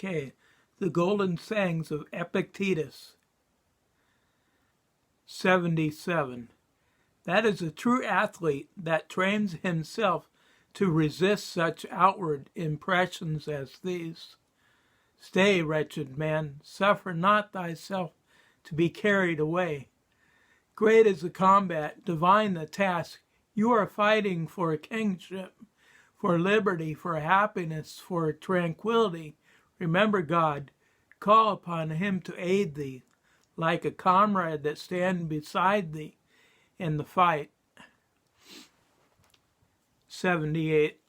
Okay, the golden sayings of Epictetus. 77. That is a true athlete that trains himself to resist such outward impressions as these. Stay, wretched man, suffer not thyself to be carried away. Great is the combat, divine the task. You are fighting for a kingship, for liberty, for happiness, for tranquility. Remember God. Call upon him to aid thee, like a comrade that stands beside thee in the fight. 78.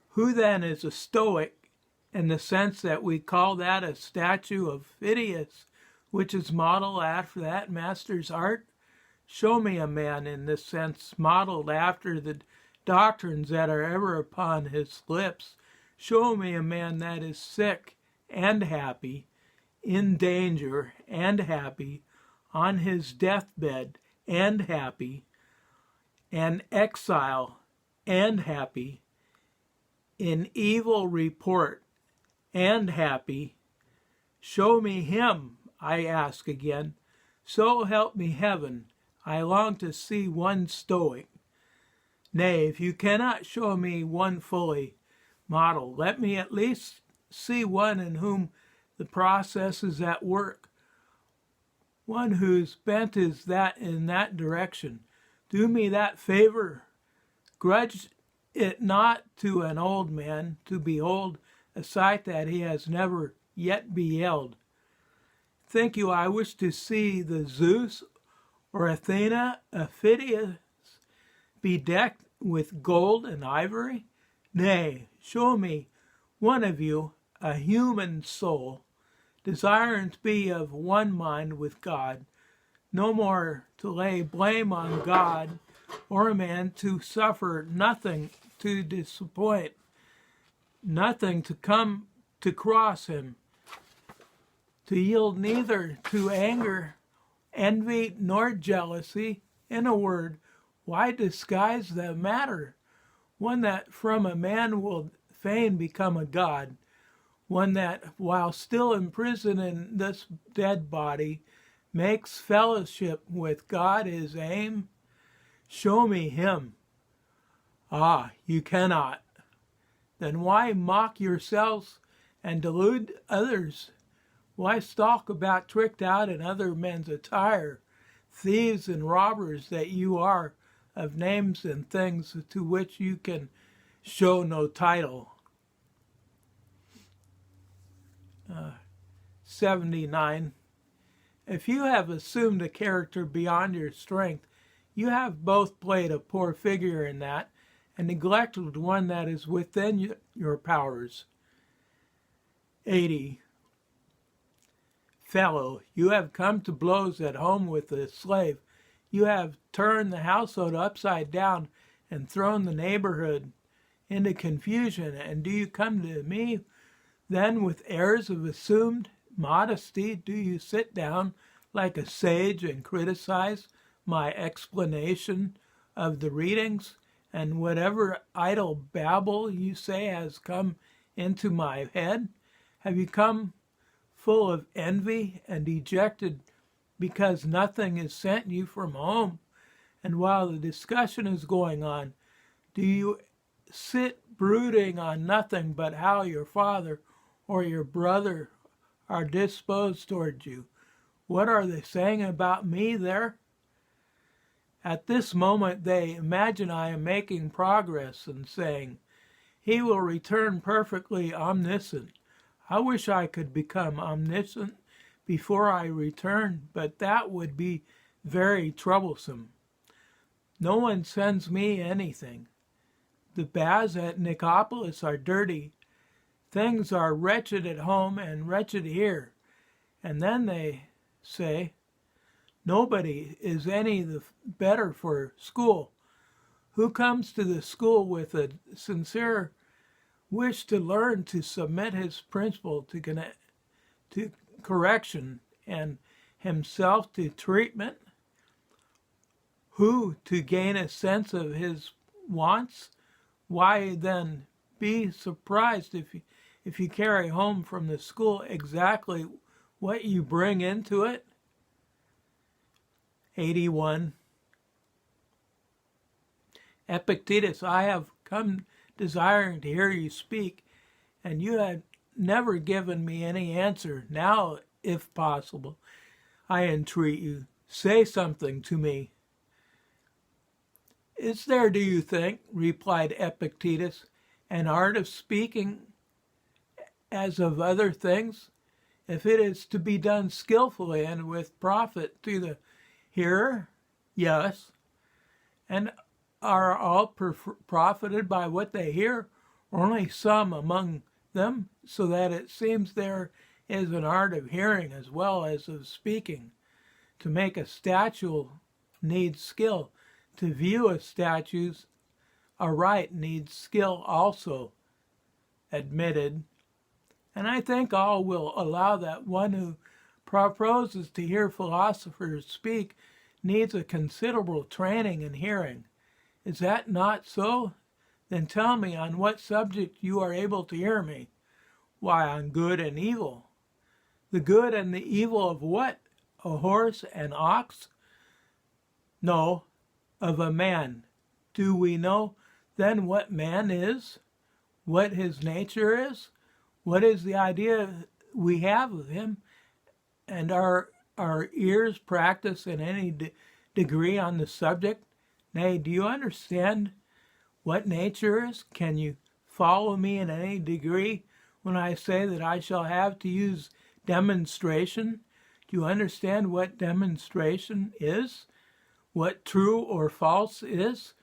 Who then is a Stoic in the sense that we call that a statue of Phidias, which is modeled after that master's art? Show me a man in this sense modeled after the doctrines that are ever upon his lips. Show me a man that is sick and happy, in danger and happy, on his deathbed and happy, an exile and happy, in evil report and happy. Show me him, I ask again. So help me heaven, I long to see one Stoic. Nay, if you cannot show me one fully modeled, let me at least see one in whom the process is at work, one whose bent is that in that direction. Do me that favor. Grudge it not to an old man to behold a sight that he has never yet beheld. Think you I wish to see the Zeus or Athena, Phidias, bedecked with gold and ivory? Nay, show me one of you, a human soul, desiring to be of one mind with God, no more to lay blame on God or man, to suffer nothing to disappoint, nothing to come to cross him, to yield neither to anger, envy, nor jealousy. In a word, why disguise the matter? One that from a man will fain become a god, one that, while still imprisoned in this dead body, makes fellowship with God his aim. Show me him. Ah, you cannot. Then why mock yourselves and delude others? Why stalk about tricked out in other men's attire, thieves and robbers that you are, of names and things to which you can show no title? 79. If you have assumed a character beyond your strength, you have both played a poor figure in that and neglected one that is within your powers. 80. Fellow, you have come to blows at home with the slave. You have turned the household upside down and thrown the neighborhood into confusion. And do you come to me then with airs of assumed modesty? Do you sit down like a sage and criticize my explanation of the readings, and whatever idle babble you say has come into my head? Have you come full of envy and dejected because nothing is sent you from home? And while the discussion is going on, do you sit brooding on nothing but how your father or your brother are disposed toward you? What are they saying about me there? At this moment they imagine I am making progress and saying, he will return perfectly omniscient. I wish I could become omniscient before I return, but that would be very troublesome. No one sends me anything. The baths at Nicopolis are dirty. Things are wretched at home and wretched here. And then they say, nobody is any the better for school. Who comes to the school with a sincere wish to learn to submit his principle to correction and himself to treatment? Who to gain a sense of his wants? Why then be surprised if if you carry home from the school exactly what you bring into it? 81. Epictetus, I have come desiring to hear you speak, and you have never given me any answer. Now, if possible, I entreat you, say something to me. Is there, do you think, replied Epictetus, an art of speaking as of other things? If it is to be done skillfully and with profit to the hearer, yes. And are all profited by what they hear? Only some among them, so that it seems there is an art of hearing as well as of speaking. To make a statue needs skill. To view a statue aright needs skill also. Admitted. And I think all will allow that one who proposes to hear philosophers speak needs a considerable training in hearing. Is that not so? Then tell me on what subject you are able to hear me. Why, on good and evil. The good and the evil of what? A horse, an ox? No, of a man. Do we know then what man is? What his nature is? What is the idea we have of him? And are our ears practiced in any degree on the subject? Nay, do you understand what nature is? Can you follow me in any degree when I say that I shall have to use demonstration? Do you understand what demonstration is? What true or false is?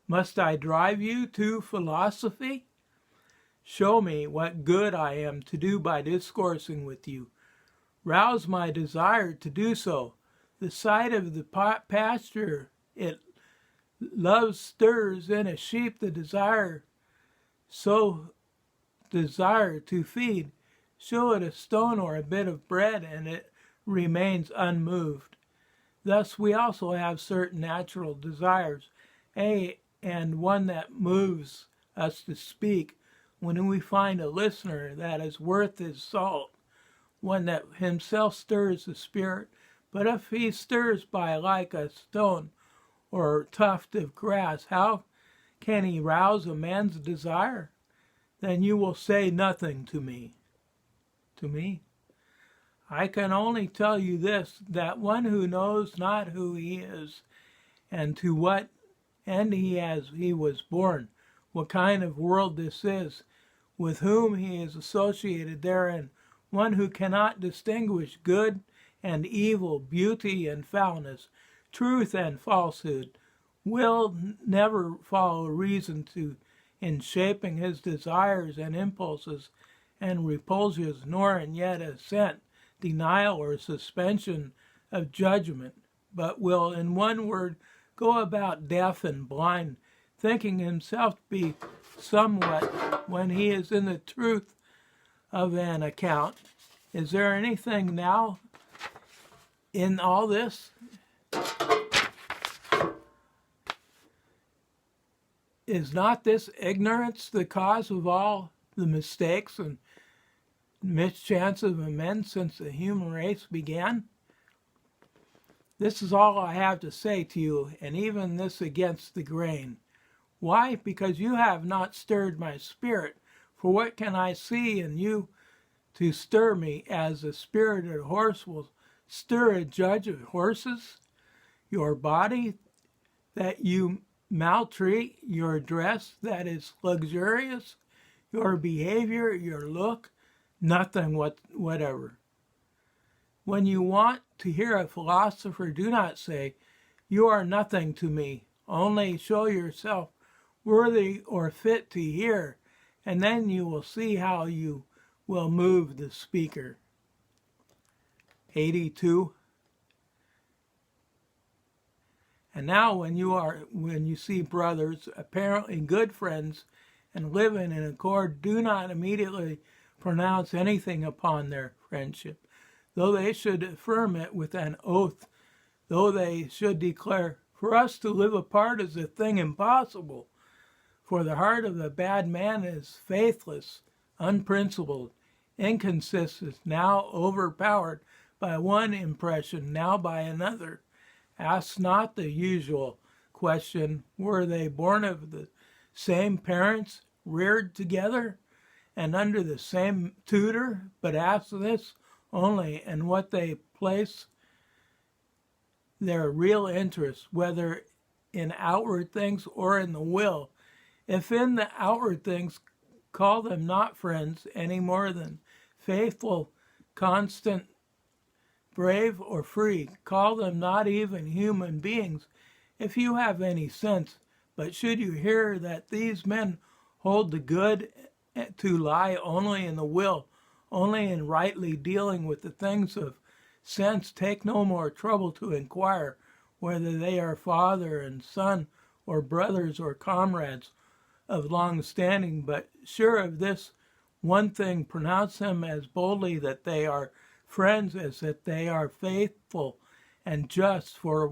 Must I drive you to philosophy? Show me what good I am to do by discoursing with you. Rouse my desire to do so. The sight of the pasture it loves stirs in a sheep the desire to feed. Show it a stone or a bit of bread, and it remains unmoved. Thus we also have certain natural desires, and one that moves us to speak when we find a listener that is worth his salt, one that himself stirs the spirit. But if he stirs by like a stone or tuft of grass, how can he rouse a man's desire? Then you will say nothing to me. To me? I can only tell you this, that one who knows not who he is, and to what end he was born, what kind of world this is, with whom he is associated therein, one who cannot distinguish good and evil, beauty and foulness, truth and falsehood, will never follow reason in shaping his desires and impulses and repulsions, nor in yet assent, denial, or suspension of judgment, but will, in one word, go about deaf and blind, thinking himself to be somewhat when he is in the truth of an account. Is there anything now in all this? Is not this ignorance the cause of all the mistakes and mischances of men since the human race began? This is all I have to say to you, and even this against the grain. Why? Because you have not stirred my spirit. For what can I see in you to stir me as a spirited horse will stir a judge of horses? Your body that you maltreat, your dress that is luxurious, your behavior, your look, nothing whatever. When you want to hear a philosopher, do not say, "You are nothing to me." Only show yourself worthy or fit to hear, and then you will see how you will move the speaker. 82. And now when you see brothers, apparently good friends, and living in accord, do not immediately pronounce anything upon their friendship, though they should affirm it with an oath, though they should declare, "For us to live apart is a thing impossible, for the heart of a bad man is faithless, unprincipled, inconsistent, now overpowered by one impression, now by another. Ask not the usual question, were they born of the same parents, reared together, and under the same tutor? But ask this only, and what they place their real interest, whether in outward things or in the will. If in the outward things, call them not friends any more than faithful, constant, brave, or free. Call them not even human beings, if you have any sense. But should you hear that these men hold the good to lie only in the will, only in rightly dealing with the things of sense, take no more trouble to inquire whether they are father and son, or brothers or comrades of long standing, but sure of this one thing, pronounce them as boldly that they are friends as that they are faithful and just. For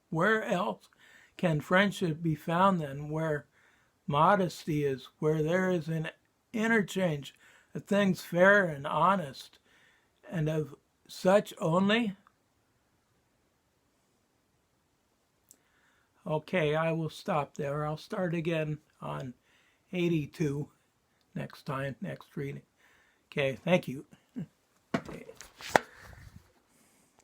where else can friendship be found than where modesty is, where there is an interchange of things fair and honest, and of such only? Okay, I will stop there. I'll start again on 82 next reading. Okay, thank you.